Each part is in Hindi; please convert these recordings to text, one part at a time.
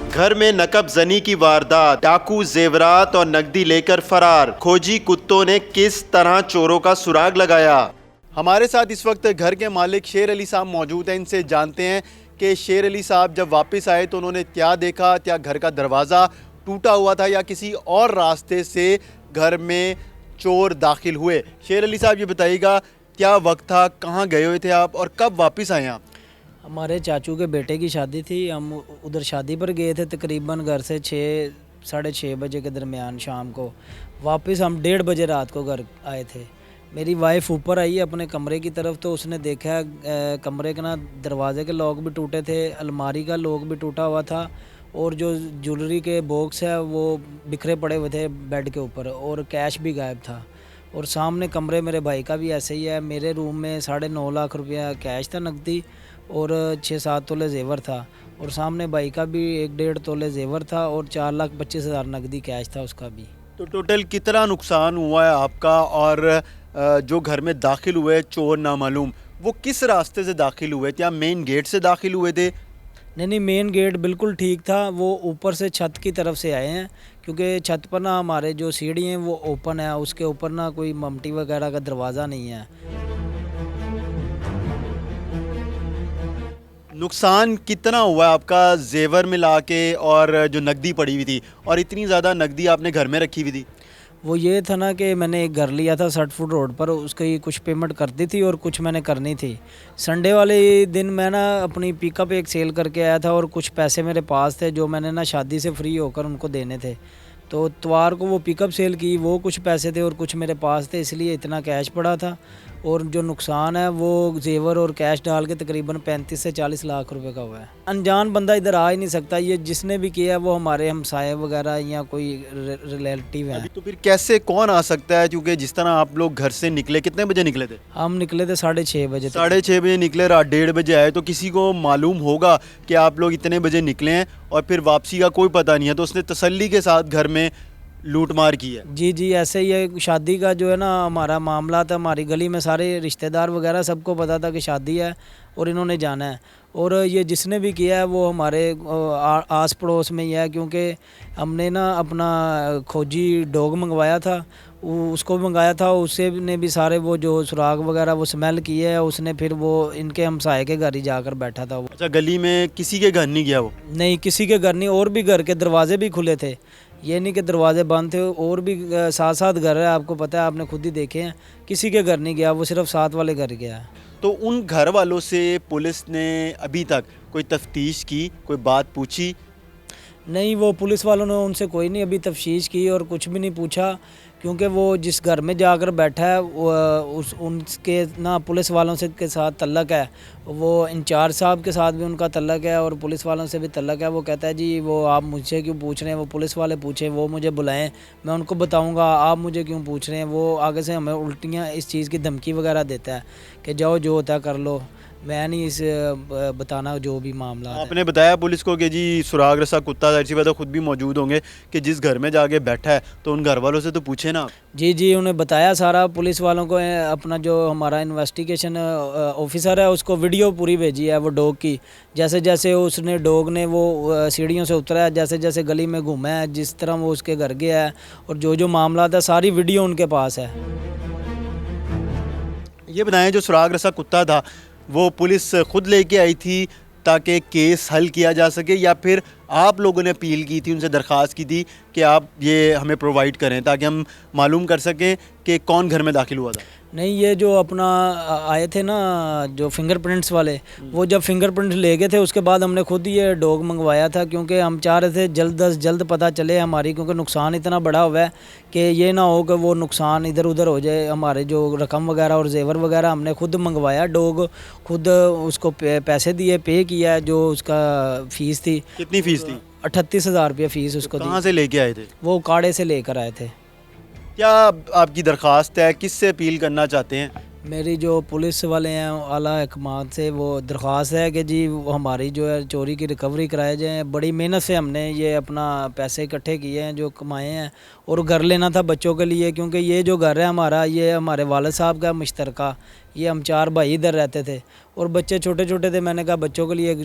घर में नकब जनी की वारदात, डाकू जेवरात और नकदी लेकर फरार। खोजी कुत्तों ने किस तरह चोरों का सुराग लगाया। हमारे साथ इस वक्त घर के मालिक शेर अली साहब मौजूद हैं। इनसे जानते हैं कि शेर अली साहब जब वापस आए तो उन्होंने क्या देखा, क्या घर का दरवाज़ा टूटा हुआ था या किसी और रास्ते से घर में चोर दाखिल हुए। शेर अली साहब ये बताइएगा, क्या वक्त था, कहाँ गए हुए थे आप और कब वापस आए आप? हमारे चाचू के बेटे की शादी थी, हम उधर शादी पर गए थे। तकरीबन घर से 6 साढ़े 6 बजे के दरमियान शाम को। वापस हम 1:30 बजे रात को घर आए थे। मेरी वाइफ ऊपर आई अपने कमरे की तरफ, तो उसने देखा कमरे के ना दरवाज़े के लॉक भी टूटे थे, अलमारी का लॉक भी टूटा हुआ था और जो ज्वेलरी के बॉक्स है वो बिखरे पड़े हुए थे बेड के ऊपर और कैश भी गायब था। और सामने कमरे मेरे भाई का भी ऐसे ही है। मेरे रूम में 9.5 लाख रुपया कैश था नकदी और 6-7 तोले जेवर था और सामने भाई का भी 1-1.5 तोले जेवर था और 4,25,000 नकदी कैश था उसका भी। तो टोटल कितना नुकसान हुआ है आपका? और जो घर में दाखिल हुए चोर नामालूम, वो किस रास्ते से दाखिल हुए? क्या मेन गेट से दाखिल हुए थे? नहीं, मेन गेट बिल्कुल ठीक था। वो ऊपर से छत की तरफ से आए हैं क्योंकि छत पर ना हमारे जो सीढ़ी हैं वो ओपन है, उसके ऊपर ना कोई ममटी वगैरह का दरवाज़ा नहीं है। नुकसान कितना हुआ है आपका जेवर मिला के और जो नकदी पड़ी हुई थी? और इतनी ज़्यादा नकदी आपने घर में रखी हुई थी? वो ये था ना कि मैंने एक घर लिया था 60 फुट रोड पर, उसकी कुछ पेमेंट कर दी थी और कुछ मैंने करनी थी। संडे वाले दिन मैं ना अपनी पिकअप एक सेल करके आया था और कुछ पैसे मेरे पास थे जो मैंने ना शादी से फ्री होकर उनको देने थे। तो इतवार को वो पिकअप सेल की, वो कुछ पैसे थे और कुछ मेरे पास थे, इसलिए इतना कैश पड़ा था। और जो नुकसान है वो जेवर और कैश डाल के तकरीबन 35 से 40 लाख रुपए का हुआ है। अनजान बंदा इधर आ ही नहीं सकता, ये जिसने भी किया है वो हमारे हमसाये वगैरह या कोई रिलेटिव है। अभी तो फिर कैसे कौन आ सकता है? क्योंकि जिस तरह आप लोग घर से निकले, कितने बजे निकले थे? हम निकले थे 6:30 बजे। 6:30 बजे निकले, रात 1:30 बजे आए, तो किसी को मालूम होगा कि आप लोग इतने बजे निकले हैं और फिर वापसी का कोई पता नहीं है, तो उसने तसल्ली के साथ घर में लूट मार की है। जी, ऐसे ही है। शादी का जो है ना हमारा मामला था, हमारी गली में सारे रिश्तेदार वगैरह सबको पता था कि शादी है और इन्होंने जाना है। और ये जिसने भी किया है वो हमारे आस पड़ोस में ही है, क्योंकि हमने ना अपना खोजी डॉग मंगवाया था, उसको भी मंगाया था, उससे ने भी सारे वो जो सुराग वगैरह वो स्मेल किए है उसने, फिर वो इनके हमसाये के घर ही जाकर बैठा था वो। अच्छा, गली में किसी के घर नहीं गया वो? नहीं, किसी के घर नहीं, और भी घर के दरवाजे भी खुले थे, ये नहीं कि दरवाजे बंद थे। और भी 7-7 घर है, आपको पता है, आपने खुद ही देखे हैं। किसी के घर नहीं गया वो, सिर्फ 7 वाले घर गया है। तो उन घर वालों से पुलिस ने अभी तक कोई तफ्तीश की, कोई बात पूछी? नहीं, वो पुलिस वालों ने उनसे कोई नहीं अभी तफ्तीश की और कुछ भी नहीं पूछा, क्योंकि वो जिस घर में जाकर बैठा है उनके ना पुलिस वालों से के साथ तल्लक है। वो इंचार्ज साहब के साथ भी उनका तल्लक है और पुलिस वालों से भी तल्लक है। वो कहता है जी वो आप मुझसे क्यों पूछ रहे हैं, वो पुलिस वाले पूछें, वो मुझे बुलाएं, मैं उनको बताऊंगा, आप मुझे क्यों पूछ रहे हैं। वो आगे से हमें उल्टियाँ इस चीज़ की धमकी वगैरह देता है कि जाओ जो होता है कर लो, मैं नहीं इस बताना जो भी मामला है। आपने बताया पुलिस को कि जी सुराग रसा कुत्ता, जाहिर सी बात है खुद भी मौजूद होंगे कि जिस घर में जाके बैठा है, तो उन घर वालों से तो पूछे ना आप? जी, उन्हें बताया सारा पुलिस वालों को। अपना जो हमारा इन्वेस्टिगेशन ऑफिसर है उसको वीडियो पूरी भेजी है वो डॉग की। जैसे जैसे उसने डॉग ने वो सीढ़ियों से उतरा है, जैसे जैसे गली में घूमा है, जिस तरह वो उसके घर गया है और जो मामला था सारी वीडियो उनके पास है। ये बताएं, जो सुराग रसा कुत्ता था वो पुलिस खुद लेके आई थी ताकि केस हल किया जा सके, या फिर आप लोगों ने अपील की थी, उनसे दरख्वास्त की थी कि आप ये हमें प्रोवाइड करें ताकि हम मालूम कर सकें कि कौन घर में दाखिल हुआ था? नहीं, ये जो अपना आए थे ना जो फिंगरप्रिंट्स वाले, वो जब फिंगरप्रिंट्स ले गए थे उसके बाद हमने खुद ये डॉग मंगवाया था, क्योंकि हम चाह रहे थे जल्द अज जल्द पता चले हमारी, क्योंकि नुकसान इतना बड़ा हुआ है कि ये ना हो कि वो नुकसान इधर उधर हो जाए। हमारे जो रकम वगैरह और जेवर वगैरह हमने खुद मंगवाया, डॉग खुद उसको पैसे दिए, पे किया है, जो उसका फ़ीस थी। कितनी फ़ीस थी? 38,000 रुपये फ़ीस उसको दी। कहाँ से लेके आए थे? वो काड़े से लेकर आए थे। क्या आपकी दरख्वास्त है, किससे अपील करना चाहते हैं? मेरी जो पुलिस वाले हैं आला अहकाम से वो दरख्वास्त है कि जी वो हमारी जो है चोरी की रिकवरी कराए जाए। बड़ी मेहनत से हमने ये अपना पैसे इकट्ठे किए हैं, जो कमाए हैं, और घर लेना था बच्चों के लिए, क्योंकि ये जो घर है हमारा, ये हमारे वालिद साहब का मुश्तरका ये हम 4 भाई इधर रहते थे और बच्चे छोटे छोटे थे। मैंने कहा बच्चों के लिए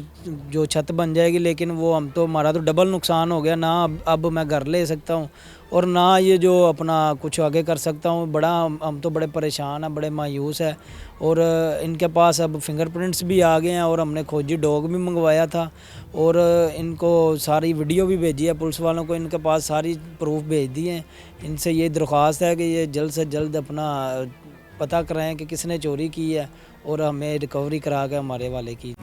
जो छत बन जाएगी, लेकिन वो हम तो हमारा तो डबल नुकसान हो गया ना। अब मैं घर ले सकता हूँ और ना ये जो अपना कुछ आगे कर सकता हूँ। बड़ा हम तो बड़े परेशान हैं, बड़े मायूस है। और इनके पास अब फिंगरप्रिंट्स भी आ गए हैं और हमने खोजी डॉग भी मंगवाया था और इनको सारी वीडियो भी भेजी है पुलिस वालों को। इनके पास सारी प्रूफ भेज दिए हैं। इनसे ये दरख्वास्त है कि ये जल्द से जल्द अपना पता कराएं कि किसने चोरी की है और हमें रिकवरी करा के हमारे वाले की।